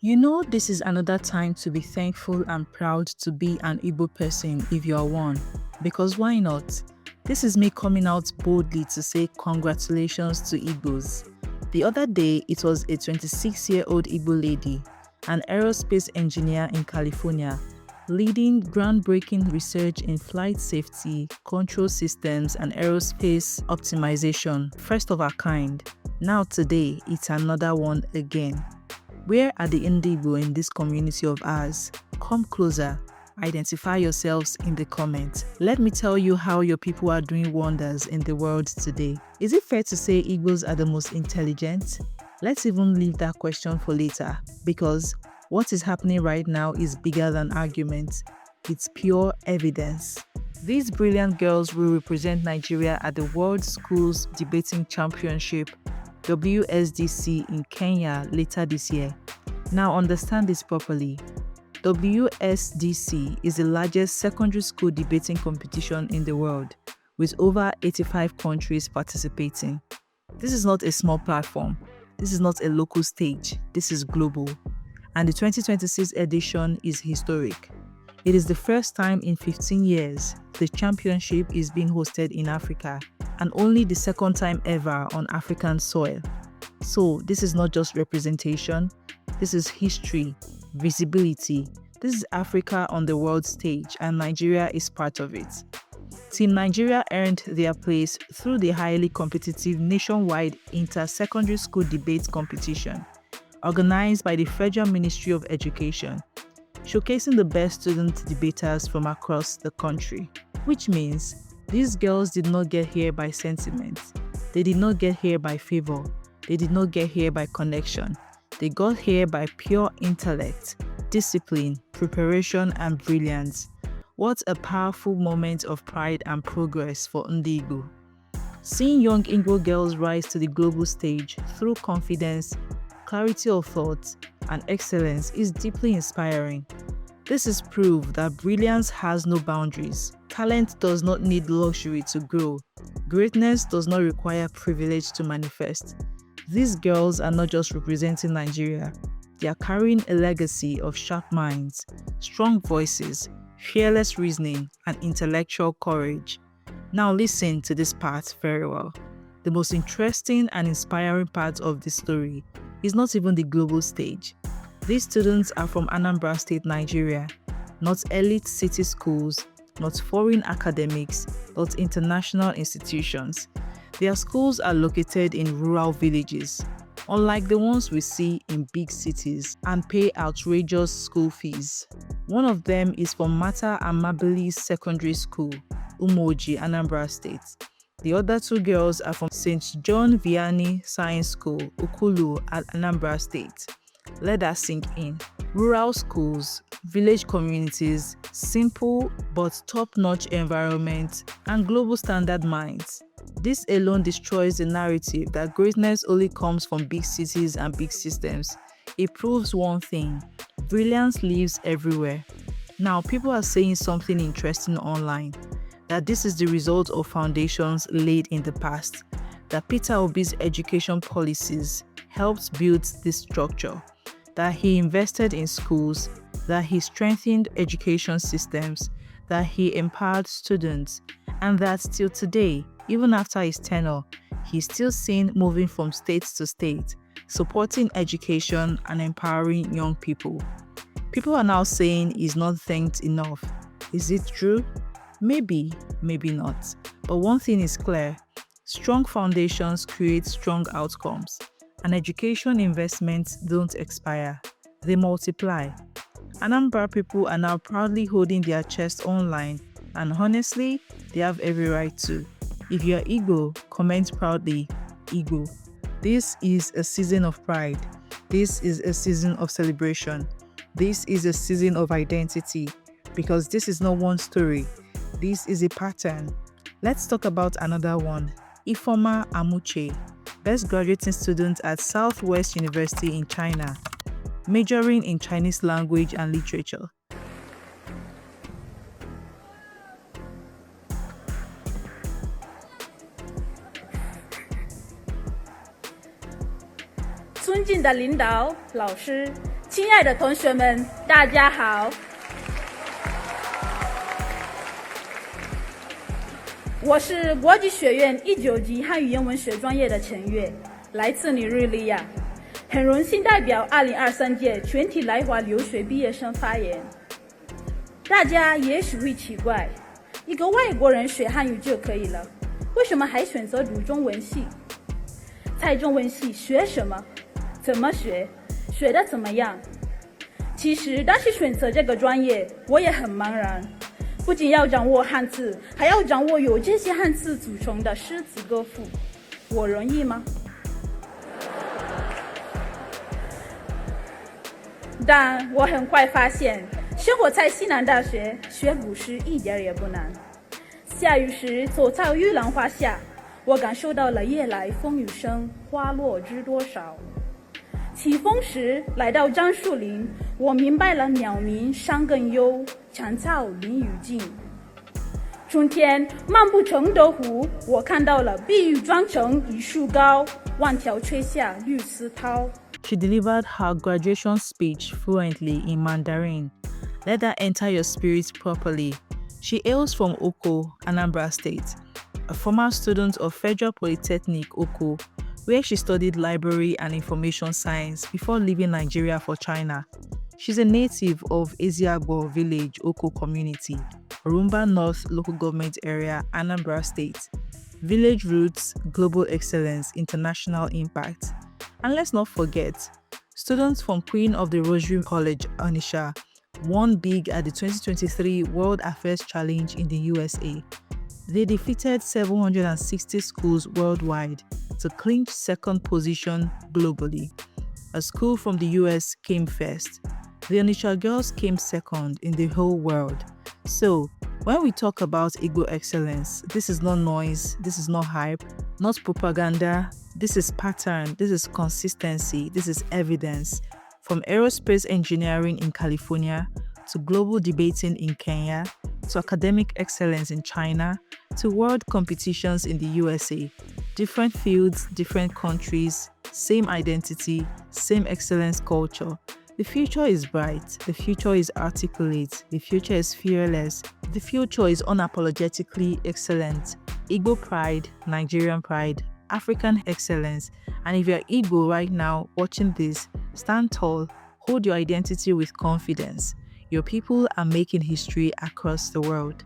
You know, this is another time to be thankful and proud to be an Igbo person if you are one. Because why not? This is me coming out boldly to say congratulations to Igbos. The other day, it was a 26-year-old Igbo lady, an aerospace engineer in California, leading groundbreaking research in flight safety, control systems, and aerospace optimization, first of our kind. Now, today, it's another one again. Where are the Igbo in this community of ours? Come closer. Identify yourselves in the comments. Let me tell you how your people are doing wonders in the world today. Is it fair to say Igbos are the most intelligent? Let's even leave that question for later, because what is happening right now is bigger than arguments. It's pure evidence. These brilliant girls will represent Nigeria at the World Schools Debating Championship WSDC in Kenya later this year. Now understand this properly. WSDC is the largest secondary school debating competition in the world, with over 85 countries participating. This is not a small platform. This is not a local stage. This is global. And the 2026 edition is historic. It is the first time in 15 years the championship is being hosted in Africa, and only the second time ever on African soil. So this is not just representation, this is history, visibility. This is Africa on the world stage, and Nigeria is part of it. Team Nigeria earned their place through the highly competitive nationwide inter-secondary school debate competition organized by the Federal Ministry of Education, showcasing the best student debaters from across the country. Which means these girls did not get here by sentiment. They did not get here by favor. They did not get here by connection. They got here by pure intellect, discipline, preparation, and brilliance. What a powerful moment of pride and progress for Igbo. Seeing young Igbo girls rise to the global stage through confidence, clarity of thought, and excellence is deeply inspiring. This is proof that brilliance has no boundaries. Talent does not need luxury to grow. Greatness does not require privilege to manifest. These girls are not just representing Nigeria. They are carrying a legacy of sharp minds, strong voices, fearless reasoning, and intellectual courage. Now listen to this part very well. The most interesting and inspiring part of this story is not even the global stage. These students are from Anambra State, Nigeria, not elite city schools, not foreign academics, not international institutions. Their schools are located in rural villages, unlike the ones we see in big cities, and pay outrageous school fees. One of them is from Mata Amabili Secondary School, Umoji, Anambra State. The other two girls are from St. John Vianney Science School, Ukulu at Anambra State. Let that sink in. Rural schools, village communities, simple but top-notch environments, and global standard minds. This alone destroys the narrative that greatness only comes from big cities and big systems. It proves one thing: brilliance lives everywhere. Now, people are saying something interesting online, that this is the result of foundations laid in the past, that Peter Obi's education policies helped build this structure, that he invested in schools, that he strengthened education systems, that he empowered students, and that still today, even after his tenure, he's still seen moving from state to state, supporting education and empowering young people. People are now saying he's not thanked enough. Is it true? Maybe, maybe not. But one thing is clear: strong foundations create strong outcomes, and education investments don't expire, they multiply. Anambra people are now proudly holding their chest online, and honestly, they have every right to. If you are Igbo, comment proudly, Igbo. This is a season of pride. This is a season of celebration. This is a season of identity, because this is not one story. This is a pattern. Let's talk about another one. Ifoma Amuche, best graduating student at Southwest University in China, majoring in Chinese language and literature. 亲爱的同学们，大家好。我是国际学院19级汉语言文学专业的陈月，来自尼日利亚，很荣幸代表2023届全体来华留学毕业生发言。大家也许会奇怪，一个外国人学汉语就可以了，为什么还选择读中文系？在中文系学什么？怎么学？学得怎么样？其实当时选择这个专业，我也很茫然。不仅要掌握汉字，还要掌握由这些汉字组成的诗词歌赋，我容易吗？但我很快发现，生活在西南大学学古诗一点也不难。下雨时走在玉兰花下，我感受到了夜来风雨声，花落知多少。起风时来到樟树林，我明白了鸟鸣山更幽，长草林雨静。春天漫步承德湖，我看到了碧玉妆成一树高，万条垂下绿丝绦。 She delivered her graduation speech fluently in Mandarin. Let that enter your spirit properly. She hails from Oko, Anambra State, a former student of Federal Polytechnic Oko, where she studied library and information science before leaving Nigeria for China. She's a native of Eziagbo Village, Oko Community, Orumba North Local Government Area, Anambra State. Village roots, global excellence, international impact. And let's not forget, students from Queen of the Rosary College, Onisha, won big at the 2023 World Affairs Challenge in the USA. They defeated 760 schools worldwide to clinch second position globally. A school from the US came first. The Onisha girls came second in the whole world. So, when we talk about Igbo excellence, this is not noise, this is not hype, not propaganda, this is pattern, this is consistency, this is evidence. From aerospace engineering in California, to global debating in Kenya, to academic excellence in China, to world competitions in the USA. Different fields, different countries, same identity, same excellence culture. The future is bright, the future is articulate, the future is fearless, the future is unapologetically excellent. Igbo pride, Nigerian pride, African excellence. And if you're Igbo right now watching this, stand tall, hold your identity with confidence. Your people are making history across the world.